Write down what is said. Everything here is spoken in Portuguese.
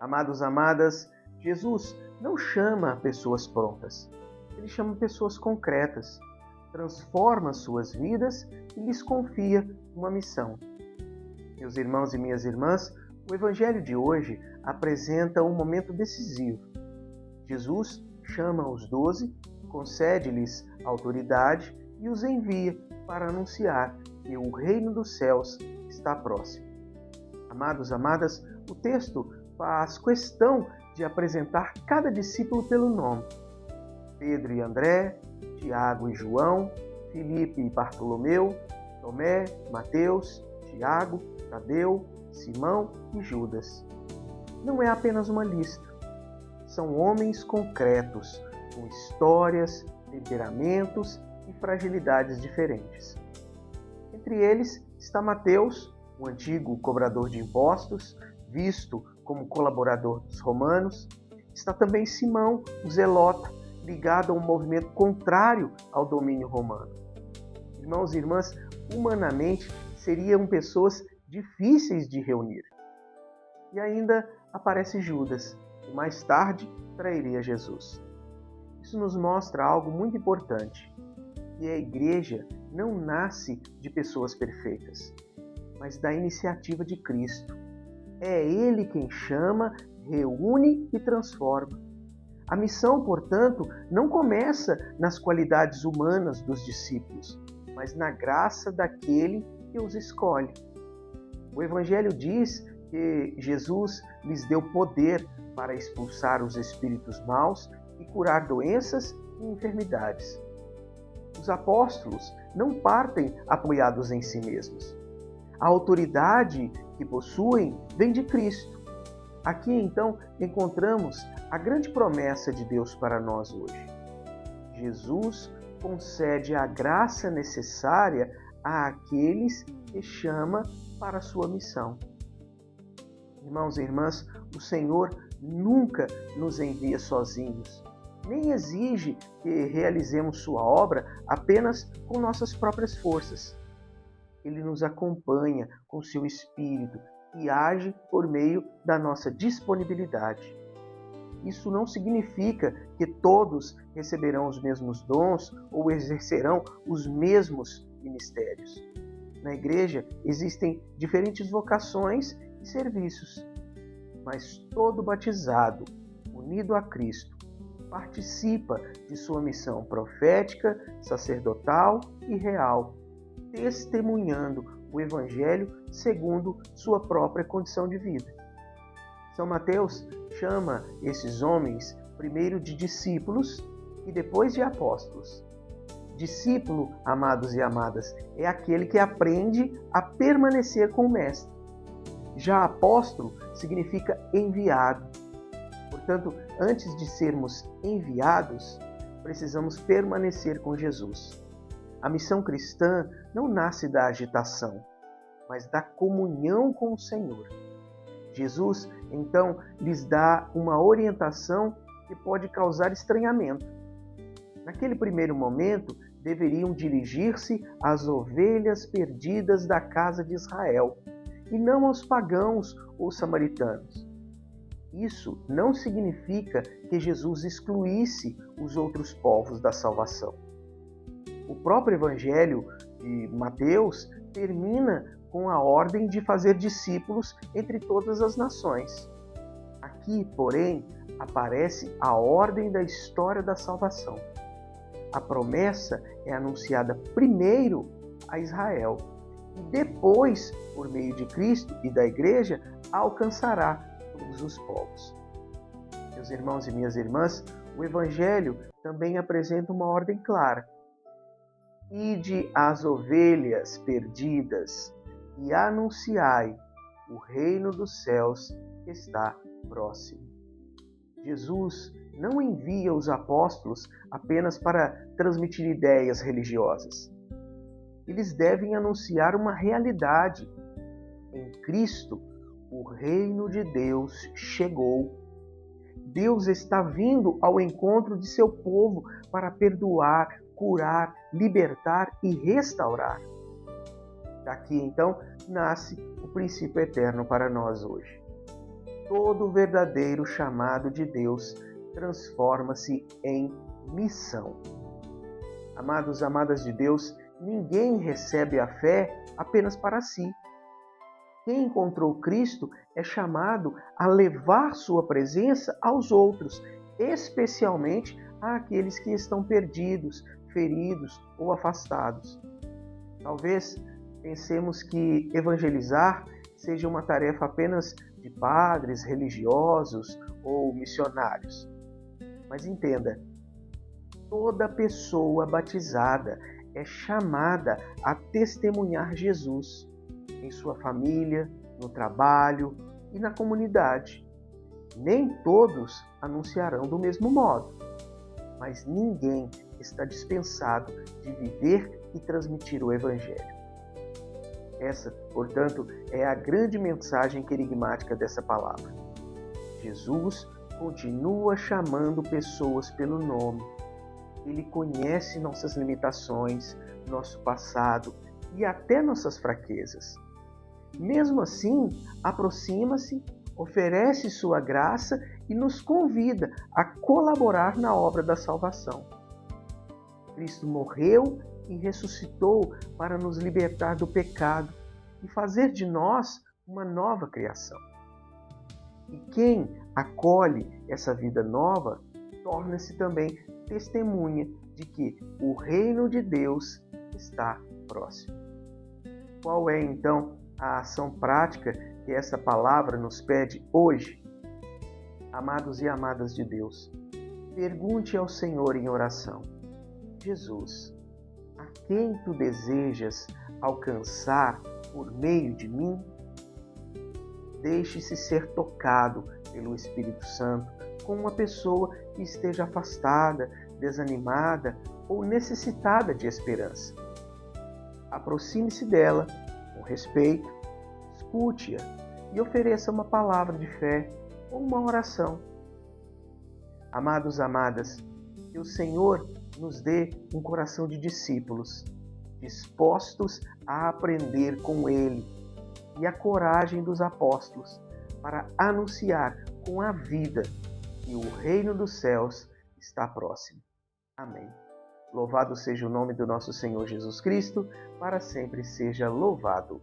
Amados, amadas, Jesus não chama pessoas prontas. Ele chama pessoas concretas, transforma suas vidas e lhes confia uma missão. Meus irmãos e minhas irmãs, o Evangelho de hoje apresenta um momento decisivo. Jesus chama os 12, concede-lhes autoridade e os envia para anunciar que o reino dos céus está próximo. Amados, amadas, o texto faz questão de apresentar cada discípulo pelo nome. Pedro e André, Tiago e João, Filipe e Bartolomeu, Tomé, Mateus, Tiago, Tadeu, Simão e Judas. Não é apenas uma lista. São homens concretos, com histórias, temperamentos e fragilidades diferentes. Entre eles está Mateus, o antigo cobrador de impostos, visto como colaborador dos romanos. Está também Simão, o zelota, ligado a um movimento contrário ao domínio romano. Irmãos e irmãs, humanamente seriam pessoas difíceis de reunir. E ainda aparece Judas, que mais tarde trairia Jesus. Isso nos mostra algo muito importante, que a igreja não nasce de pessoas perfeitas, mas da iniciativa de Cristo. É Ele quem chama, reúne e transforma. A missão, portanto, não começa nas qualidades humanas dos discípulos, mas na graça daquele que os escolhe. O Evangelho diz que Jesus lhes deu poder para expulsar os espíritos maus e curar doenças e enfermidades. Os apóstolos não partem apoiados em si mesmos. A autoridade que possuem vem de Cristo. Aqui, então, encontramos a grande promessa de Deus para nós hoje. Jesus concede a graça necessária àqueles que chama para a sua missão. Irmãos e irmãs, o Senhor nunca nos envia sozinhos, nem exige que realizemos sua obra apenas com nossas próprias forças. Ele nos acompanha com seu Espírito e age por meio da nossa disponibilidade. Isso não significa que todos receberão os mesmos dons ou exercerão os mesmos ministérios. Na igreja existem diferentes vocações e serviços, mas todo batizado, unido a Cristo, participa de sua missão profética, sacerdotal e real, testemunhando o Evangelho segundo sua própria condição de vida. São Mateus chama esses homens primeiro de discípulos e depois de apóstolos. Discípulo, amados e amadas, é aquele que aprende a permanecer com o Mestre. Já apóstolo significa enviado. Portanto, antes de sermos enviados, precisamos permanecer com Jesus. A missão cristã não nasce da agitação, mas da comunhão com o Senhor. Jesus, então, lhes dá uma orientação que pode causar estranhamento. Naquele primeiro momento, deveriam dirigir-se às ovelhas perdidas da casa de Israel, e não aos pagãos ou samaritanos. Isso não significa que Jesus excluísse os outros povos da salvação. O próprio Evangelho de Mateus termina com a ordem de fazer discípulos entre todas as nações. Aqui, porém, aparece a ordem da história da salvação. A promessa é anunciada primeiro a Israel e depois, por meio de Cristo e da Igreja, alcançará todos os povos. Meus irmãos e minhas irmãs, o Evangelho também apresenta uma ordem clara. Ide às ovelhas perdidas e anunciai o reino dos céus que está próximo. Jesus não envia os apóstolos apenas para transmitir ideias religiosas. Eles devem anunciar uma realidade. Em Cristo, o reino de Deus chegou. Deus está vindo ao encontro de seu povo para perdoar, curar, libertar e restaurar. Daqui, então, nasce o princípio eterno para nós hoje. todo verdadeiro chamado de Deus transforma-se em missão. Amados, amadas de Deus, ninguém recebe a fé apenas para si. Quem encontrou Cristo é chamado a levar sua presença aos outros, especialmente àqueles que estão perdidos, feridos ou afastados. Talvez pensemos que evangelizar seja uma tarefa apenas de padres, religiosos ou missionários. Mas entenda, toda pessoa batizada é chamada a testemunhar Jesus em sua família, no trabalho e na comunidade. Nem todos anunciarão do mesmo modo, mas ninguém está dispensado de viver e transmitir o Evangelho. Essa, portanto, é a grande mensagem querigmática dessa palavra. Jesus continua chamando pessoas pelo nome. Ele conhece nossas limitações, nosso passado e até nossas fraquezas. Mesmo assim, aproxima-se, oferece sua graça e nos convida a colaborar na obra da salvação. Cristo morreu e ressuscitou para nos libertar do pecado e fazer de nós uma nova criação. E quem acolhe essa vida nova torna-se também testemunha de que o reino de Deus está próximo. Qual é então a ação prática que essa palavra nos pede hoje? Amados e amadas de Deus, pergunte ao Senhor em oração: Jesus, a quem tu desejas alcançar por meio de mim? Deixe-se ser tocado pelo Espírito Santo com uma pessoa que esteja afastada, desanimada ou necessitada de esperança. Aproxime-se dela com respeito, escute-a e ofereça uma palavra de fé ou uma oração. Amados, amadas, que o Senhor nos dê um coração de discípulos, dispostos a aprender com Ele, e a coragem dos apóstolos para anunciar com a vida que o reino dos céus está próximo. Amém. Louvado seja o nome do nosso Senhor Jesus Cristo, para sempre seja louvado.